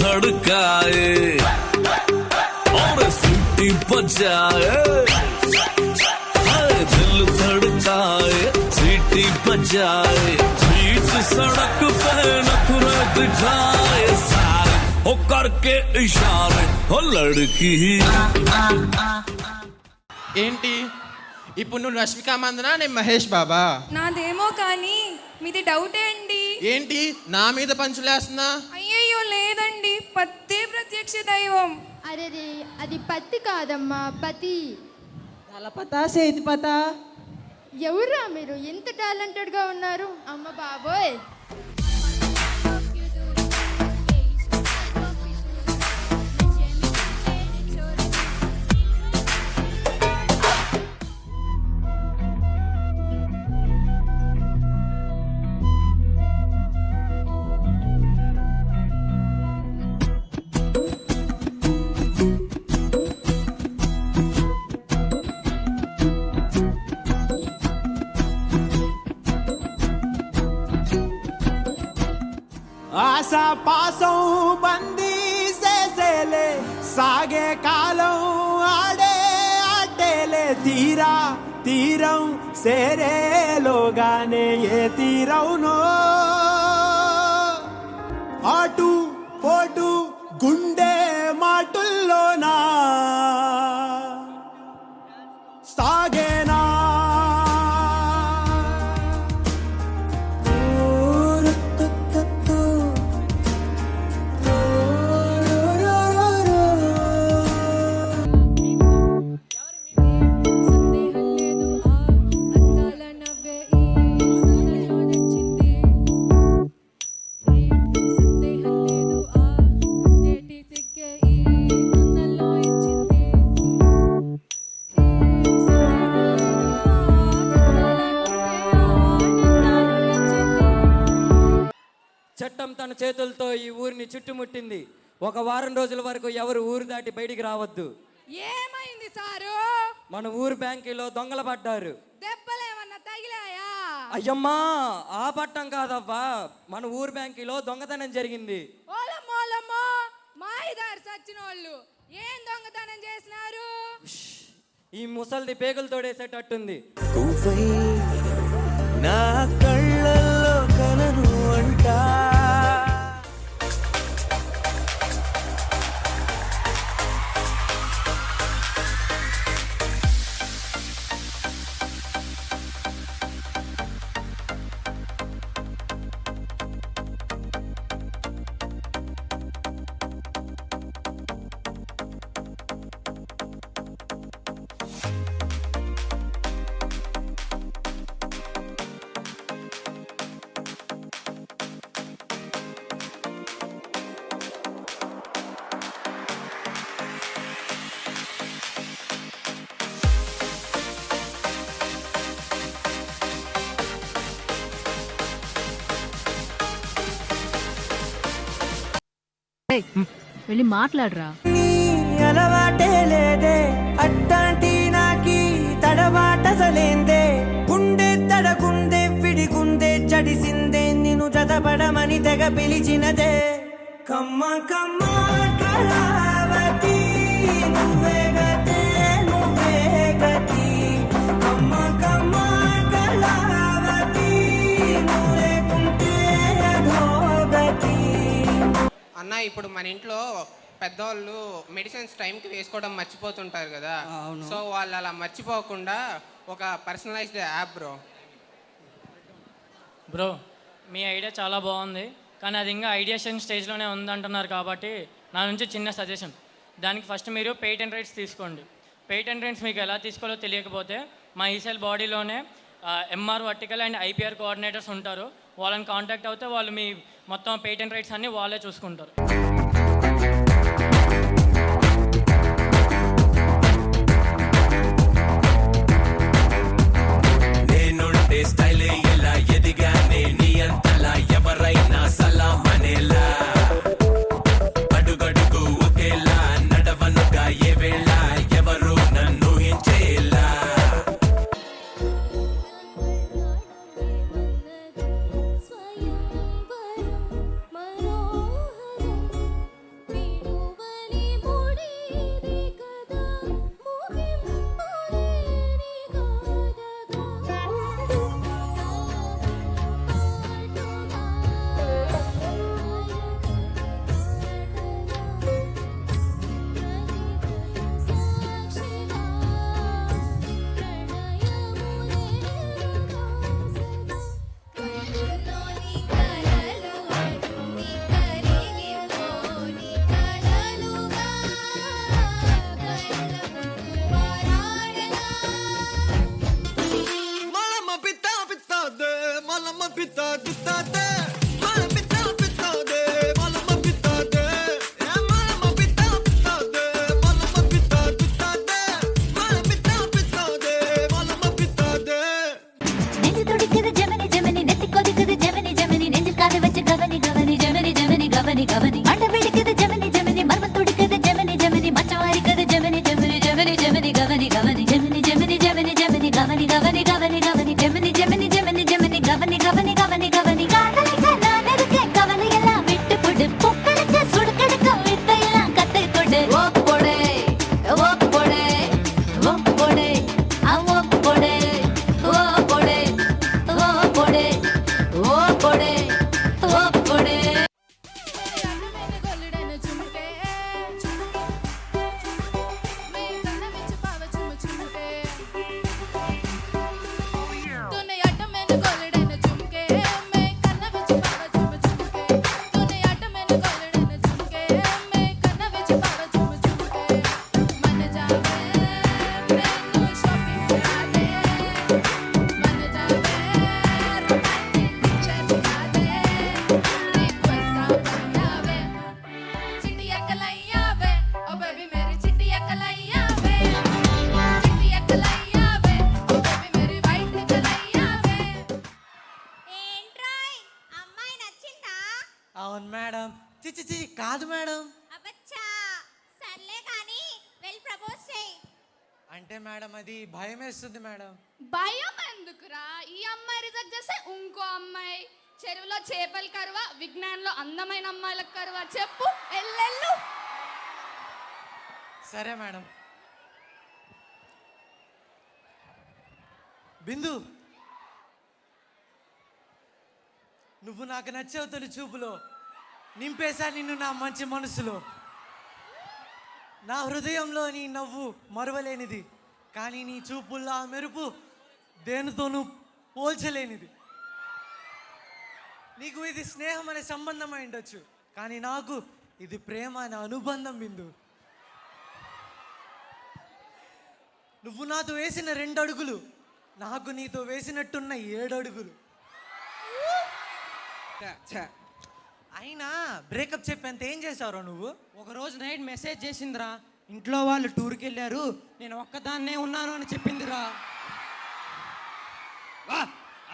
धड़काए और सीटी बजाए, दिल धड़काए सीटी बजाए, बीच सड़क पे नखरे दिखाए सारे हो करके इशारे हो लड़की। ఏంటి ఇప్పుడు నువ్వు రష్మిక మందనా నేను మహేష్ బాబా? నాదేమో కానీ మీది డౌటే అండి. ఏంటి నా మీద పంచులేస్తున్నా? అయ్యయ్యో లేదండి, పత్తే ప్రత్యక్ష దైవం. అరే అది పత్తి కాదమ్మా, పతి. తలపతా సేతిపతా. ఎవరా మీరు? ఎంత టాలెంటెడ్గా ఉన్నారు అమ్మ బాబోయ్. ఆశా పాసం బందీ చేసేలే, సాగే కాలం ఆడే ఆటేలే, తీరా తీరం సేరేలోగానే ఏ తీరవునో, ఆటు పోటు గుండె మాటుల్లోనా సాగేనా. చట్టం తన చేతులతో ఈ ఊరిని చుట్టుముట్టింది. ఒక వారం రోజుల వరకు ఎవరు ఊరు దాటి బయటికి రావద్దు. ఏమైంది సారు? మన ఊరు బ్యాంకులో దొంగలు పడ్డారు. దెబ్బలేమన్నా తగిలాయా? అయ్యమ్మా ఆ పట్టం కాదవ్వా, మన ఊరు బ్యాంకులో దొంగతనం జరిగింది. ఓలమ్మోలమ్మో, మాయిదారు సచ్చినోళ్ళు ఏం దొంగతనం చేసినారు? ఈ ముసల్ది పేగులు తోడేసేటట్టుంది. నా కళ్ళల్లో కలను అంటా వెళ్ళి మాట్లాడరా. అలవాటే లేదే అట్టాంటి నాకి తడబాటసలేందే, గుండె తడగుందే విడిగుందే చడిసిందే, నిన్ను జతపడమని తెగ పిలిచినదే. కమ్మ కమ్మ కళావతి నువ్వే గతే నువ్వే గతి, కమ్మ కమ్మ కళావతి నువ్వే కుంటే అధోగతి. అన్న ఇప్పుడు మన ఇంట్లో పెద్దవాళ్ళు మెడిసిన్స్ టైంకి వేసుకోవడం మర్చిపోతుంటారు కదా, సో వాళ్ళు అలా మర్చిపోకుండా ఒక పర్సనలైజ్డ్ యాప్ బ్రో మీ ఐడియా చాలా బాగుంది, కానీ అది ఇంకా ఐడియేషన్ స్టేజ్లోనే ఉందంటున్నారు కాబట్టి నా నుంచి చిన్న సజెషన్. దానికి ఫస్ట్ మీరు పేటెంట్ రైట్స్ తీసుకోండి. పేటెంట్ రైట్స్ మీకు ఎలా తీసుకోవాలో తెలియకపోతే మా ఈసెల్ బాడీలోనే MR vertical and IPR coordinators ఉంటారు. వాళ్ళని కాంటాక్ట్ అవుతే వాళ్ళు మీ మొత్తం పేటెంట్ రైట్స్ అన్నీ వాళ్ళే చూసుకుంటారు. స్టైల్ ఎలా ఎదిగానే నీ అంతలా ఎవరైనా సలాం అనేలా, అడుగడుగు ఒకేలా నడవనుగా ఏ వేళ ఎవరు నన్ను హించేలా. malama pitade mala pitade malama pitade ya malama pitade malama pitade mala pitade malama pitade நெஞ்சு துடிக்குது ஜெமினி ஜெமினி நெத்தி கொதிக்குது ஜெமினி ஜெமினி நெஞ்சு காது வச்சு கவனி கவனி ஜெமினி ஜெமினி கவனி கவனி மண்டை பிடிக்குது ஜெமினி ஜெமினி மர்மம் துடிக்குது ஜெமினி ஜெமினி மச்சம் அரிக்குது ஜெமினி ஜெமினி ஜெமினி ஜெமினி கவனி கவனி ஜெமினி ஜெமினி ஜெமினி ஜெமினி கவனி கவனி கவனி கவனி ஜெமினி ஜெமினி ஜெமினி ஜெமினி கவனி கவனி கவனி கவனி காதலிக்க நான் இருக்கேன் கவலை எல்லாம் விட்டு போடு பொக்களுக்கு சுடுக்கடுக்க வித்தையெல்லாம் கத்தை கொடு ஓப்பு போடு ஓப்பு போடு ஓப்பு போடு ஓப்பு போடு ஓ போடு ஓ போடு ஓ போடு ஓ போடு అవును మేడం చిచి కాదు మేడం అబ్బచ్చా సర్లే కానీ వెళ్ళి ప్రపోజ్ చేయి అంటే మేడం అది భయం వేస్తుంది మేడం భయం ఎందుకురా? ఈ అమ్మాయి రిజెక్ట్ చేస్తే ఇంకో అమ్మాయి, చెరువులో చేపల కరువ, విజ్ఞాన్లో అందమైన అమ్మాయిలకు కరువ. చెప్పు, ఎల్లెళ్ళు. సరే మేడం. బిందు, నువ్వు నాకు నచ్చావు తొలి చూపులో, నింపేశా నిన్ను నా మంచి మనసులో. నా హృదయంలో నీ నవ్వు మరువలేనిది, కానీ నీ చూపుల్లో ఆ మెరుపు దేనితోనూ పోల్చలేనిది. నీకు ఇది స్నేహం అనే సంబంధం అయి ఉండొచ్చు, కానీ నాకు ఇది ప్రేమ అనే అనుబంధం. బిందు, నువ్వు నాతో వేసిన 2 అడుగులు నాకు నీతో వేసినట్టున్న 7 అడుగులు. అయినా బ్రేకప్ చెప్పేంత ఏం చేసావురా నువ్వు? ఒకరోజు నైట్ మెసేజ్ చేసిందిరా, ఇంట్లో వాళ్ళు టూర్కి వెళ్ళారు, నేను ఒక్కదాన్నే ఉన్నాను అని చెప్పిందిరా.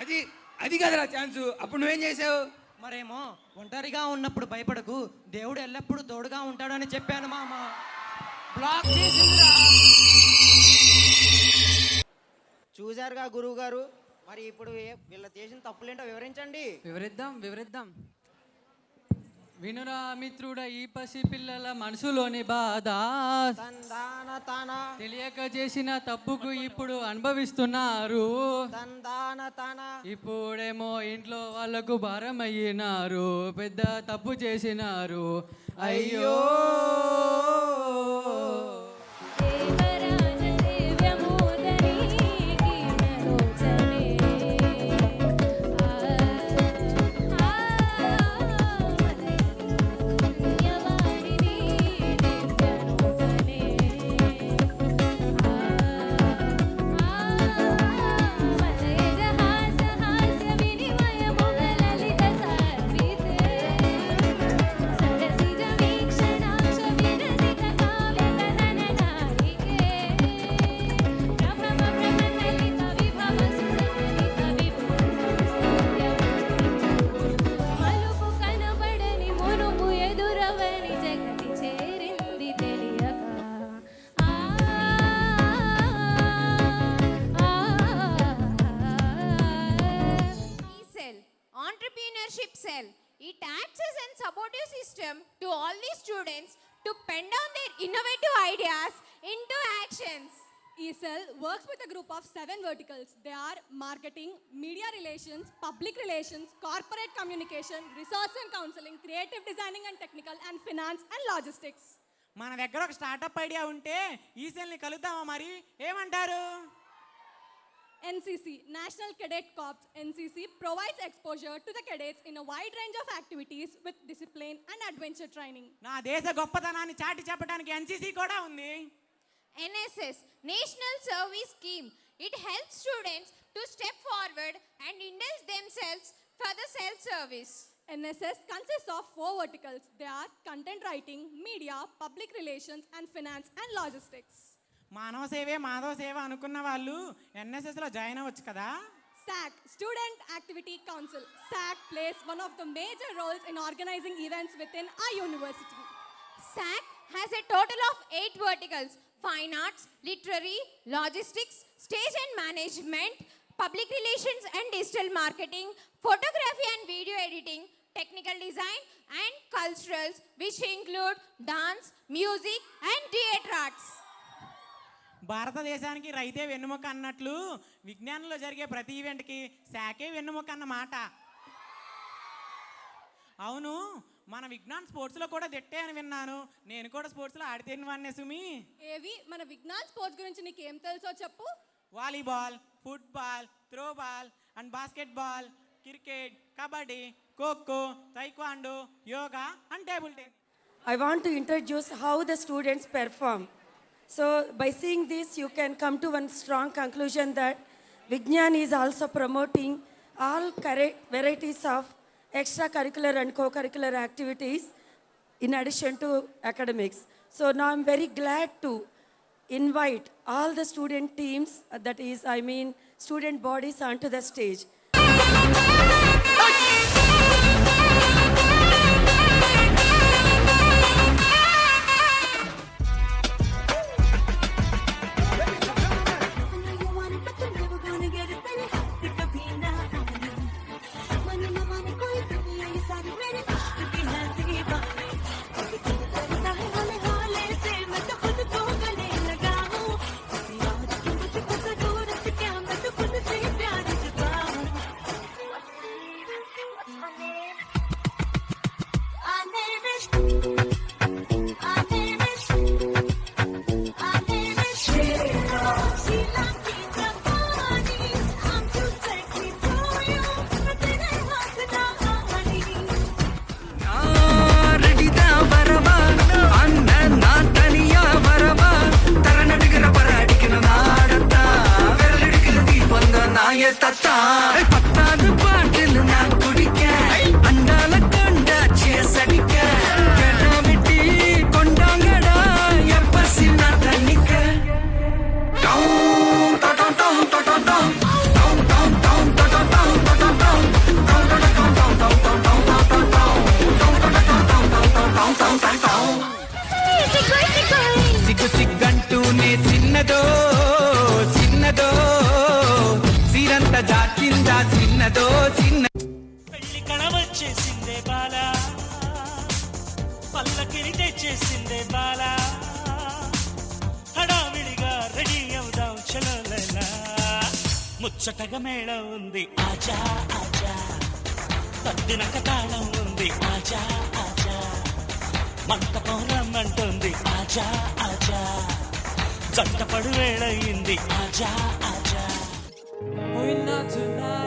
అది అది కదరా ఛాన్సు. అప్పుడు నువ్వేం చేసావు? మరేమో ఒంటరిగా ఉన్నప్పుడు భయపడకు, దేవుడు ఎల్లప్పుడూ తోడుగా ఉంటాడు అని చెప్పాను మామ. బ్లాక్ చేసిందిరా. చూశారుగా గురువు గారు, మరి ఇప్పుడు వీళ్ళ చేసిన తప్పులేంటో వివరించండి. వివరిద్దాం. వినురా మిత్రుడా ఈ పసి పిల్లల మనసులోని బాధ, తెలియక చేసిన తప్పుకు ఇప్పుడు అనుభవిస్తున్నారు. ఇప్పుడేమో ఇంట్లో వాళ్ళకు భారం అయ్యినారు, పెద్ద తప్పు చేసినారు. అయ్యో It acts as an supportive system to all these students to pen down their innovative ideas into actions. ESL works with a group of 7 verticals. They are marketing, media relations, public relations, corporate communication, resource and counseling, creative designing and technical, and finance and logistics. మన దగ్గర ఒక startup idea ఉంటే ఈసెల్ని కలుద్దామా? మరి ఏమంటారు? NCC, National Cadet Corps. NCC provides exposure to the cadets in a wide range of activities with discipline and adventure training. నా దేశ గొప్పతనాన్ని చాటి చెప్పడానికి NCC కూడా ఉంది. NSS, National Service Scheme. It helps students to step forward and indulge themselves for the self-service. NSS consists of 4 verticals. They are content writing, media, public relations, and finance and logistics. మానవ సేవే మాధవ సేవ అనుకున్న వాళ్ళు ఎన్ఎస్ఎస్లో join అవ్వచ్చు కదా. SAC, Student Activity Council. SAC plays one of the major roles in organizing events within our university. SAC has a total of 8 verticals: fine arts, literary, logistics, stage and management, public relations and digital marketing, photography and video editing, technical design and culturals, which include dance, music and theatre arts. భారతదేశానికి రైతే వెన్నుముక అన్నట్లు విజ్ఞానంలో జరిగే ప్రతి ఈవెంట్కి శాఖే వెన్నుముక అన్నమాట. అవును, మన విజ్ఞాన్ స్పోర్ట్స్లో కూడా దిట్టే అని విన్నాను. నేను కూడా స్పోర్ట్స్లో ఆడితేని వాడినే సుమి. ఏవి మన విజ్ఞాన్ స్పోర్ట్స్ గురించి నీకేం తెలుసో చెప్పు. Volleyball, football, throwball and basketball, cricket, kabaddi, kho kho, taekwondo, yoga and table tennis. I want to introduce how the students perform. So by seeing this, you can come to one strong conclusion that Vignan is also promoting all varieties of extracurricular and co-curricular activities in addition to academics. So now I'm very glad to invite all the student teams, that is, student bodies onto the stage. సిగ్గంటూనే చిన్నదో చిన్నదో సిరంత జాచిందా చిన్నదో చిన్న పెళ్లి కడవచ్చేసిందే బాల, పల్లకిని తెచ్చేసిందే బాల, హడావిడిగా ready అవుదాం చలోలలా, ముచ్చటగా మేళం ఉంది ఆజా ఆజా, పద్దినక తాళం ఉంది ఆజా ఆజా, మంటపం రమ్మంటుంది ఆజా ఆజా, జంట పడు వేళయింది ఆజా ఆజా. Not tonight.